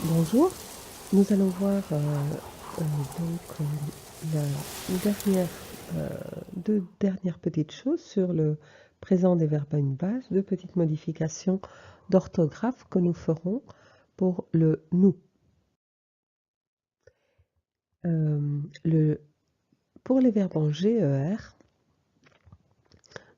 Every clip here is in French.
Bonjour, nous allons voir la dernière, deux dernières petites choses sur le présent des verbes à une base, deux petites modifications d'orthographe que nous ferons pour le nous. Pour les verbes en GER,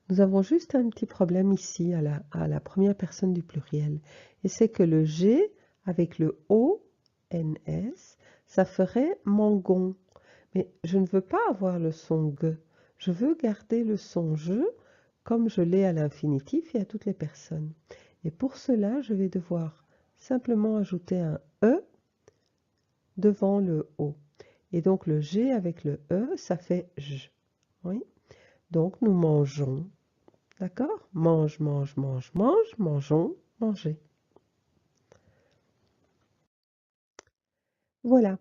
nous avons juste un petit problème ici à la première personne du pluriel. Et c'est que le G avec le O-N-S, ça ferait mangon. Mais je ne veux pas avoir le son G. Je veux garder le son je comme je l'ai à l'infinitif et à toutes les personnes. Et pour cela, je vais devoir simplement ajouter un E devant le O. Et donc le G avec le E, ça fait J. Oui. Donc nous mangeons. D'accord? Mange, mange, mange, mange, mangeons, manger. Voilà.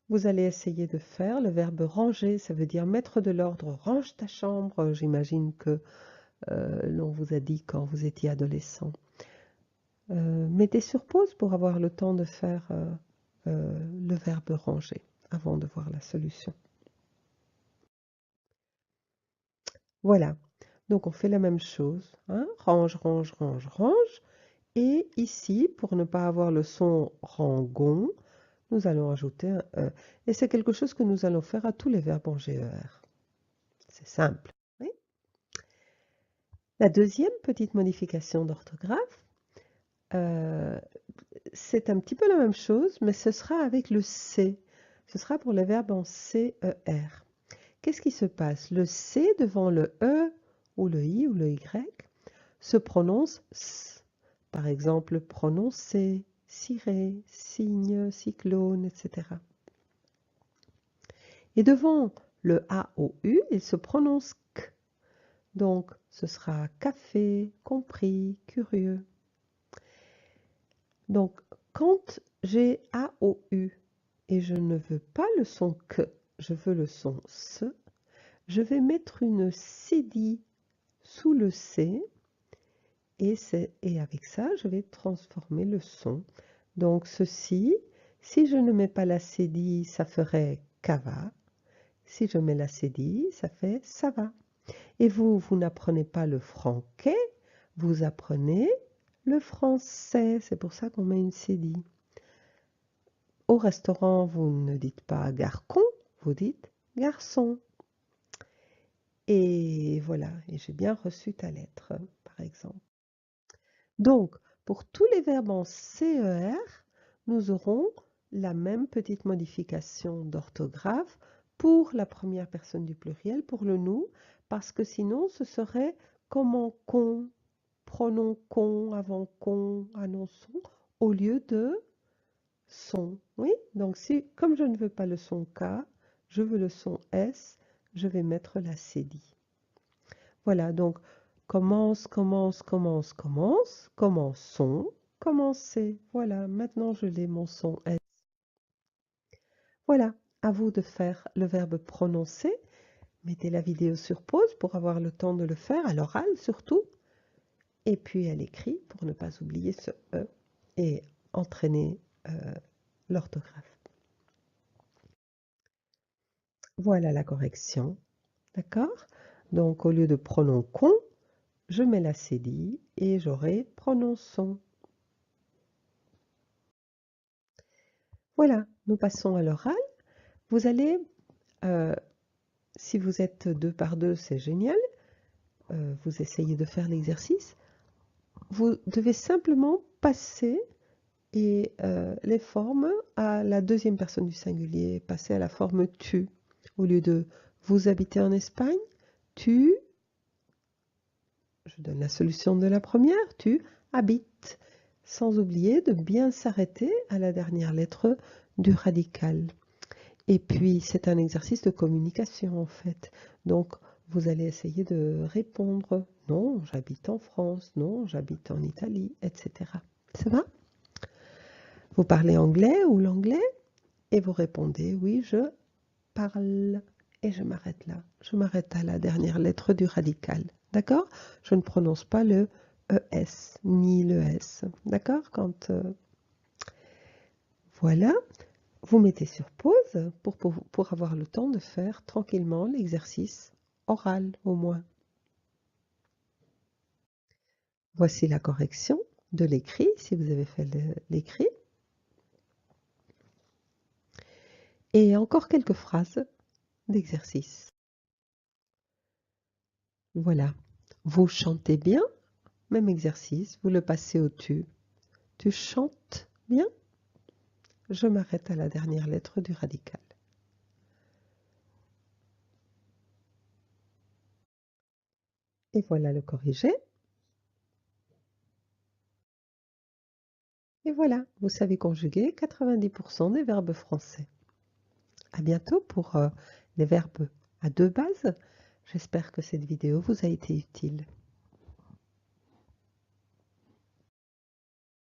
Vous allez essayer de faire le verbe ranger. Ça veut dire mettre de l'ordre. Range ta chambre. J'imagine que l'on vous a dit quand vous étiez adolescent. Mettez sur pause pour avoir le temps de faire le verbe ranger avant de voir la solution. Voilà. Donc on fait la même chose. Hein? Range, range, range, range. Et ici, pour ne pas avoir le son rangon, nous allons ajouter un E. Et c'est quelque chose que nous allons faire à tous les verbes en GER. C'est simple. Oui. La deuxième petite modification d'orthographe, c'est un petit peu la même chose, mais ce sera avec le C. Ce sera pour les verbes en CER. Qu'est-ce qui se passe? Le C devant le E ou le I ou le Y se prononce S. Par exemple, prononcer, cirer, cygne, cyclone, etc. Et devant le A ou U, il se prononce K. Donc, ce sera café, compris, curieux. Donc, quand j'ai A ou U et je ne veux pas le son K, je veux le son S, je vais mettre une cédille sous le C et avec ça, je vais transformer le son. Donc, ceci, si je ne mets pas la cédille, ça ferait cava. Si je mets la cédille, ça fait ça va. Et vous n'apprenez pas le franquais, vous apprenez le français. C'est pour ça qu'on met une cédille. Au restaurant, vous ne dites pas garçon, vous dites garçon. Et voilà, et j'ai bien reçu ta lettre, par exemple. Donc, pour tous les verbes en CER, nous aurons la même petite modification d'orthographe pour la première personne du pluriel, pour le nous, parce que sinon ce serait comment qu'on, pronom qu'on, avant qu'on, annonçons, au lieu de son. Oui, donc si, comme je ne veux pas le son K, je veux le son S, je vais mettre la cédille. Voilà, donc commence, commence, commence, commence, commençons, commencer. Voilà, maintenant je l'ai mon son S. Voilà, à vous de faire le verbe prononcer. Mettez la vidéo sur pause pour avoir le temps de le faire, à l'oral surtout. Et puis à l'écrit pour ne pas oublier ce E et entraîner l'orthographe. Voilà la correction. D'accord? Donc au lieu de prononçons, je mets la cédille et j'aurai prononçons. Voilà, nous passons à l'oral. Vous allez, si vous êtes 2 par 2, c'est génial. Vous essayez de faire l'exercice. Vous devez simplement passer les formes à la deuxième personne du singulier, passer à la forme tu. Au lieu de vous habitez en Espagne, tu, je donne la solution de la première, tu habites. Sans oublier de bien s'arrêter à la dernière lettre du radical. Et puis, c'est un exercice de communication, en fait. Donc, vous allez essayer de répondre. Non, j'habite en France. Non, j'habite en Italie, etc. Ça va? Vous parlez anglais ou l'anglais et vous répondez, oui, je parle. Et je m'arrête là. Je m'arrête à la dernière lettre du radical. D'accord? Je ne prononce pas le ES ni le S. D'accord? Voilà, vous mettez sur pause pour avoir le temps de faire tranquillement l'exercice oral au moins. Voici la correction de l'écrit, si vous avez fait l'écrit. Et encore quelques phrases d'exercice. Voilà, vous chantez bien, même exercice, vous le passez au tu. Tu chantes bien? Je m'arrête à la dernière lettre du radical. Et voilà le corrigé. Et voilà, vous savez conjuguer 90% des verbes français. À bientôt pour les verbes à deux bases. J'espère que cette vidéo vous a été utile.